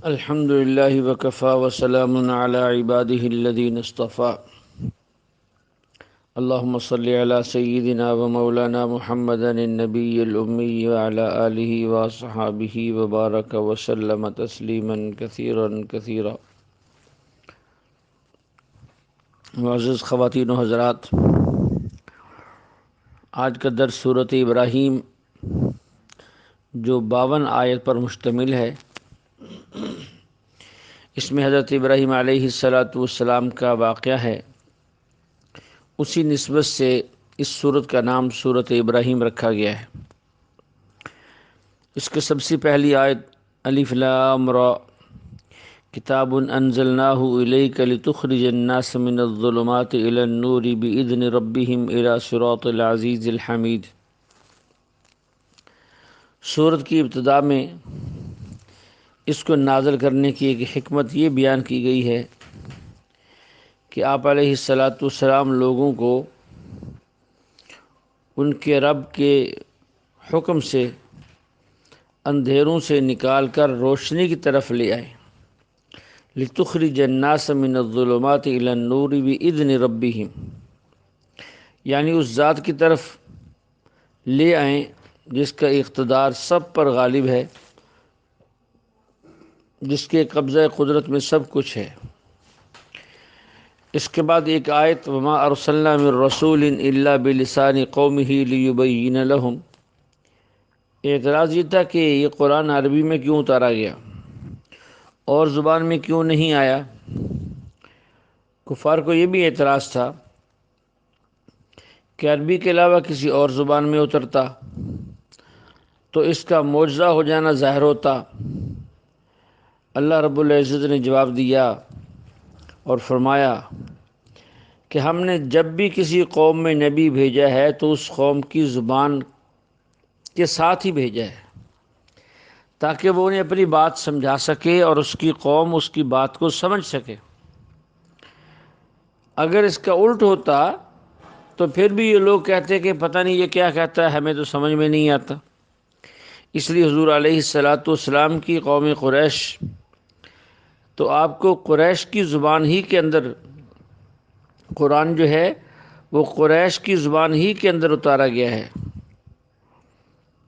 الحمد لله وكفى وسلام على عباده الذين اصطفى اللهم صل على سيدنا ومولانا محمد النبي الأمي وعلى آله وصحابه وبارك وسلم تسليما كثيرا كثيرا۔ معزز خواتین و حضرات، آج کا درس سورۃ ابراہیم جو 52 آیت پر مشتمل ہے، اس میں حضرت ابراہیم علیہ السلام کا واقعہ ہے۔ اسی نسبت سے اس سورت کا نام سورۃ ابراہیم رکھا گیا ہے۔ اس کی سب سے پہلی آیت الف لام را کتاب انزلناہ الیک لتخرج الناس من الظلمات الی النور باذن ربہم الی صراط العزیز الحمید۔ سورت کی ابتدا میں اس کو نازل کرنے کی ایک حکمت یہ بیان کی گئی ہے کہ آپ علیہ السلام لوگوں کو ان کے رب کے حکم سے اندھیروں سے نکال کر روشنی کی طرف لے آئے۔ لتخرج الناس من الظلمات الی النور باذن ربہم، یعنی اس ذات کی طرف لے آئیں جس کا اقتدار سب پر غالب ہے، جس کے قبضہ قدرت میں سب کچھ ہے۔ اس کے بعد ایک آیت وما ارسلنا من رسول الا بلسان قومه ليبين لهم۔ اعتراض یہ تھا کہ یہ قرآن عربی میں کیوں اتارا گیا اور زبان میں کیوں نہیں آیا۔ کفار کو یہ بھی اعتراض تھا کہ عربی کے علاوہ کسی اور زبان میں اترتا تو اس کا معجزہ ہو جانا ظاہر ہوتا۔ اللہ رب العزت نے جواب دیا اور فرمایا کہ ہم نے جب بھی کسی قوم میں نبی بھیجا ہے تو اس قوم کی زبان کے ساتھ ہی بھیجا ہے تاکہ وہ انہیں اپنی بات سمجھا سکے اور اس کی قوم اس کی بات کو سمجھ سکے۔ اگر اس کا الٹ ہوتا تو پھر بھی یہ لوگ کہتے کہ پتہ نہیں یہ کیا کہتا ہے، ہمیں تو سمجھ میں نہیں آتا۔ اس لیے حضور علیہ السلام کی قوم قریش تو آپ کو قریش کی زبان ہی کے اندر قرآن جو ہے وہ قریش کی زبان ہی کے اندر اتارا گیا ہے۔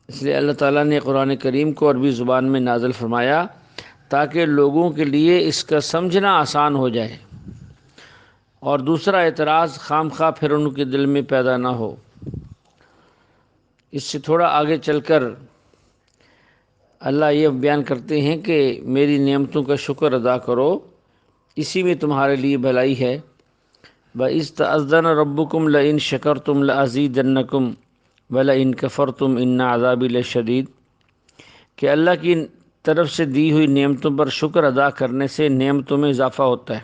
اس لیے اللہ تعالیٰ نے قرآن کریم کو عربی زبان میں نازل فرمایا تاکہ لوگوں کے لیے اس کا سمجھنا آسان ہو جائے اور دوسرا اعتراض خام خواہ پھر ان کے دل میں پیدا نہ ہو۔ اس سے تھوڑا آگے چل کر اللہ یہ بیان کرتے ہیں کہ میری نعمتوں کا شکر ادا کرو، اسی میں تمہارے لیے بھلائی ہے۔ وَإِذْ تَأَذَّنَ رَبُّكُمْ لَئِن شَكَرْتُمْ لَأَزِيدَنَّكُمْ وَلَئِن كَفَرْتُمْ إِنَّ عَذَابِي لَشَدِيدٌ، کہ اللہ کی طرف سے دی ہوئی نعمتوں پر شکر ادا کرنے سے نعمتوں میں اضافہ ہوتا ہے۔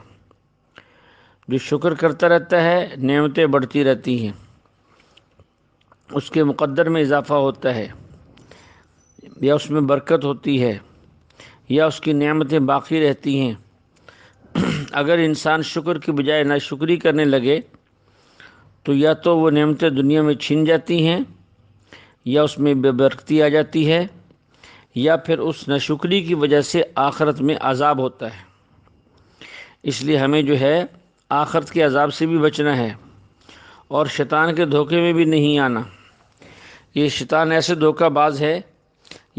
جو شکر کرتا رہتا ہے نعمتیں بڑھتی رہتی ہیں، اس کے مقدر میں اضافہ ہوتا ہے، یا اس میں برکت ہوتی ہے، یا اس کی نعمتیں باقی رہتی ہیں۔ اگر انسان شکر کی بجائے ناشکری کرنے لگے تو یا تو وہ نعمتیں دنیا میں چھن جاتی ہیں، یا اس میں بے برکتی آ جاتی ہے، یا پھر اس ناشکری کی وجہ سے آخرت میں عذاب ہوتا ہے۔ اس لیے ہمیں جو ہے آخرت کے عذاب سے بھی بچنا ہے اور شیطان کے دھوکے میں بھی نہیں آنا۔ یہ شیطان ایسے دھوکہ باز ہے،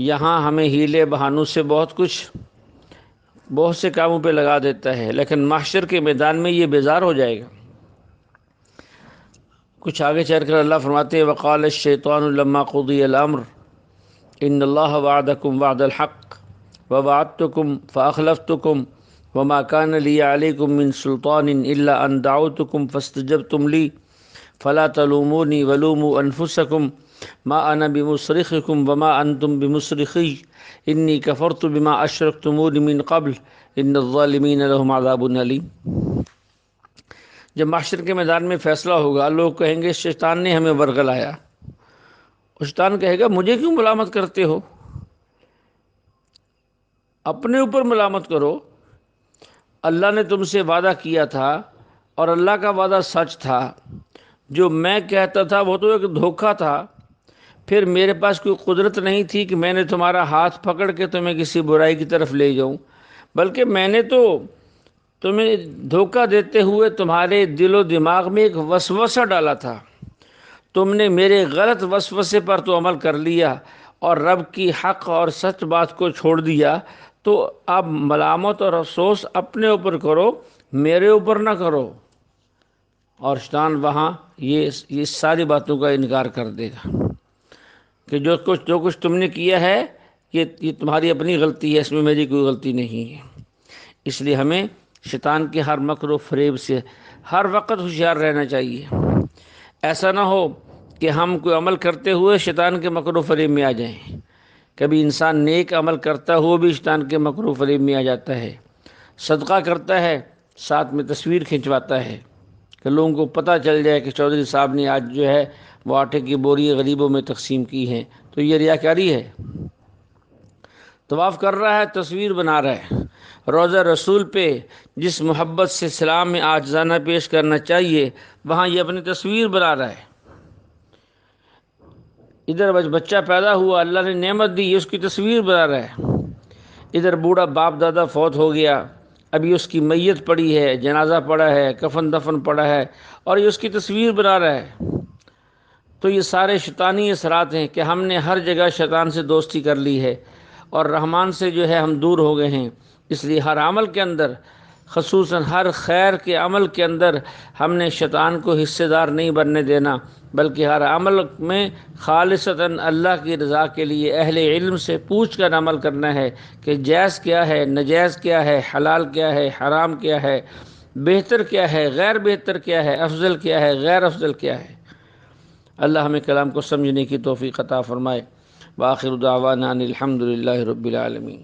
یہاں ہمیں ہیلے بہانوں سے بہت سے کاموں پہ لگا دیتا ہے، لیکن محشر کے میدان میں یہ بیزار ہو جائے گا۔ کچھ آگے چل کر اللہ فرماتے ہیں وقال الشیطان لما قضی الامر ان اللہ وعدکم وعد الحق ووعدتکم فاخلفتکم وما كان لي عليكم من سلطان الا ان دعوتكم فاستجبتم لي فلا تلوموني ولوموا انفسكم ما انا بمصرخكم وما انتم بمصرخي انی کفرت بما اشرکتمون من قبل ان الظالمین لهم عذاب علیم۔ جب محشر کے میدان میں فیصلہ ہوگا، لوگ کہیں گے شیطان نے ہمیں ورغلایا، شیطان کہے گا مجھے کیوں ملامت کرتے ہو؟ اپنے اوپر ملامت کرو۔ اللہ نے تم سے وعدہ کیا تھا اور اللہ کا وعدہ سچ تھا، جو میں کہتا تھا وہ تو ایک دھوکہ تھا، پھر میرے پاس کوئی قدرت نہیں تھی کہ میں نے تمہارا ہاتھ پکڑ کے تمہیں کسی برائی کی طرف لے جاؤں، بلکہ میں نے تو تمہیں دھوکہ دیتے ہوئے تمہارے دل و دماغ میں ایک وسوسہ ڈالا تھا، تم نے میرے غلط وسوسے پر تو عمل کر لیا اور رب کی حق اور سچ بات کو چھوڑ دیا، تو اب ملامت اور افسوس اپنے اوپر کرو، میرے اوپر نہ کرو۔ اور شیطان وہاں یہ ساری باتوں کا انکار کر دے گا کہ جو کچھ تم نے کیا ہے یہ تمہاری اپنی غلطی ہے، اس میں میری کوئی غلطی نہیں ہے۔ اس لیے ہمیں شیطان کے ہر مکر و فریب سے ہر وقت ہوشیار رہنا چاہیے۔ ایسا نہ ہو کہ ہم کوئی عمل کرتے ہوئے شیطان کے مکر و فریب میں آ جائیں۔ کبھی انسان نیک عمل کرتا ہوا بھی شیطان کے مکر و فریب میں آ جاتا ہے، صدقہ کرتا ہے ساتھ میں تصویر کھنچواتا ہے کہ لوگوں کو پتہ چل جائے کہ چودھری صاحب نے آج جو ہے وہ آٹے کی بوری غریبوں میں تقسیم کی ہے، تو یہ ریاکاری ہے۔ طواف کر رہا ہے، تصویر بنا رہا ہے، روضہ رسول پہ جس محبت سے سلام میں عاجزانہ پیش کرنا چاہیے وہاں یہ اپنی تصویر بنا رہا ہے۔ ادھر بچہ پیدا ہوا، اللہ نے نعمت دی، اس کی تصویر بنا رہا ہے۔ ادھر بوڑھا باپ دادا فوت ہو گیا، ابھی اس کی میت پڑی ہے، جنازہ پڑا ہے، کفن دفن پڑا ہے، اور یہ اس کی تصویر بنا رہا ہے۔ تو یہ سارے شیطانی اثرات ہیں کہ ہم نے ہر جگہ شیطان سے دوستی کر لی ہے اور رحمان سے جو ہے ہم دور ہو گئے ہیں۔ اس لیے ہر عمل کے اندر، خصوصاً ہر خیر کے عمل کے اندر، ہم نے شیطان کو حصے دار نہیں بننے دینا، بلکہ ہر عمل میں خالصتاً اللہ کی رضا کے لیے اہل علم سے پوچھ کر عمل کرنا ہے کہ جائز کیا ہے، ناجائز کیا ہے، حلال کیا ہے، حرام کیا ہے، بہتر کیا ہے، غیر بہتر کیا ہے، افضل کیا ہے، غیر افضل کیا ہے۔ اللہ ہمیں کلام کو سمجھنے کی توفیق عطا فرمائے۔ وآخر دعوانا ان الحمد للہ رب العالمین۔